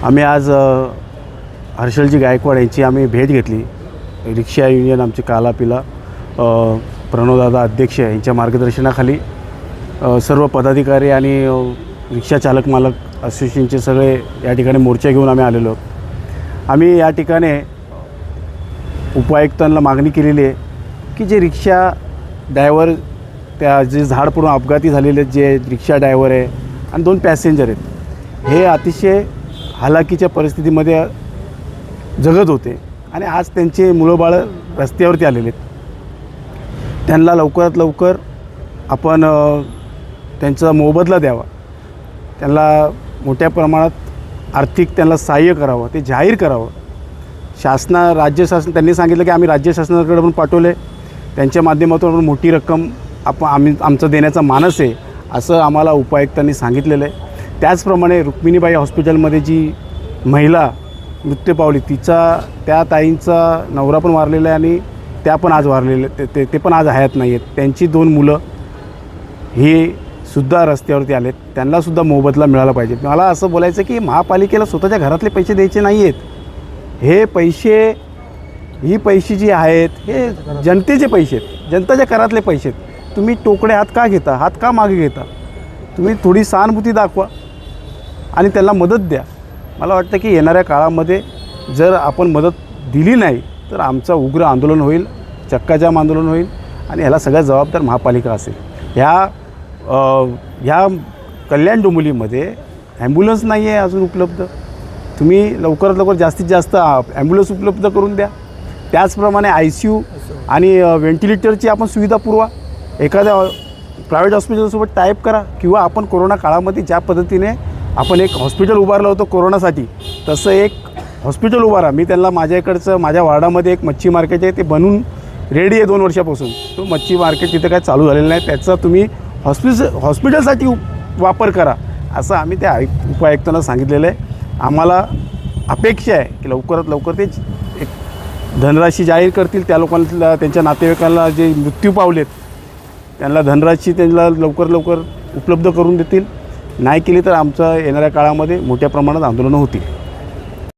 आम्ही आज हर्षलजी गायकवाड यांची आम्ही भेट घेतली. रिक्षा युनियन आमचे कालापिला प्रणवदादा अध्यक्ष यांच्या मार्गदर्शनाखाली सर्व पदाधिकारी आणि रिक्षा चालक मालक असोसिएशनचे सगळे या ठिकाणी मोर्चा घेऊन आम्ही आलेलो आहोत. आम्ही या ठिकाणी उपायुक्तांना मागणी केलेली आहे की जे रिक्षा ड्रायव्हर त्या जे झाड पडून अपघाती झालेले जे रिक्षा ड्रायव्हर आहे आणि 2 पॅसेंजर आहेत, हे अतिशय हालाकीच्या परिस्थितीमध्ये जगत होते आणि आज त्यांचे मुलं-बाळं रस्त्यावरती आलेले आहेत. त्यांना लवकरात लवकर आपण त्यांचा मोबदला द्यावा, त्यांना मोठ्या प्रमाणात आर्थिक त्यांना सहाय्य करावं, ते जाहीर करावं. राज्य शासन त्यांनी सांगितलं की आम्ही राज्य शासनाकडे पण पाठवले, त्यांच्या माध्यमातून आपण मोठी रक्कम आमचं देण्याचा मानस आहे असं आम्हाला उपायुक्तांनी सांगितलेलं आहे. त्याचप्रमाणे रुक्मिणीबाई हॉस्पिटलमध्ये जी महिला मृत्यू पावली, त्या ताईंचा नवरा पण वारलेला आहे आणि त्या पण आज वारलेल्या, ते पण आज हयात नाही आहेत. त्यांची 2 मुलं ही सुद्धा रस्त्यावरती आलेत, त्यांनासुद्धा मोबदला मिळाला पाहिजे. मला असं बोलायचं की महापालिकेला स्वतःच्या घरातले पैसे द्यायचे नाही आहेत. हे पैसे, ही पैसे जी आहेत हे जनतेचे पैसे आहेत, जनताच्या करातले पैसे आहेत. तुम्ही टोकडे हात का घेता, हात का मागे घेता? तुम्ही थोडी सहानुभूती दाखवा आणि त्यांना मदत द्या. मला वाटतं की येणाऱ्या काळामध्ये जर आपण मदत दिली नाही तर आमचं उग्र आंदोलन होईल, चक्काजाम आंदोलन होईल आणि ह्याला सगळ्यात जबाबदार महापालिका असेल. ह्या कल्याण डोंबिवलीमध्ये ॲम्ब्युलन्स नाही आहे अजून उपलब्ध. तुम्ही लवकरात लवकर जास्तीत जास्त ॲम्ब्युलन्स उपलब्ध करून द्या. त्याचप्रमाणे ICU आणि व्हेंटिलेटरची आपण सुविधा पुरवा. एखाद्या प्रायव्हेट हॉस्पिटलसोबत टायअप करा किंवा आपण कोरोना काळामध्ये ज्या पद्धतीने आपण एक हॉस्पिटल उभारलं होतं कोरोनासाठी, तसं एक हॉस्पिटल उभारा. मी त्यांना माझ्या वार्डामध्ये एक मच्छी मार्केट आहे, ते बनवून रेडी आहे 2 वर्षापासून. तो मच्छी मार्केट तिथं काय चालू झालेलं नाही, त्याचा तुम्ही हॉस्पिटलसाठी वापर करा असं आम्ही त्या उपायुक्तांना सांगितलेलं आहे. आम्हाला अपेक्षा आहे की लवकरात लवकर ते एक धनराशी जाहीर करतील. त्या लोकांना, त्यांच्या नातेवाईकांना जे मृत्यू पावलेत त्यांना धनराशी त्यांना लवकर उपलब्ध करून देतील. नाही केली तर आमचं येणाऱ्या काळामध्ये मोठ्या प्रमाणात आंदोलनं होतील.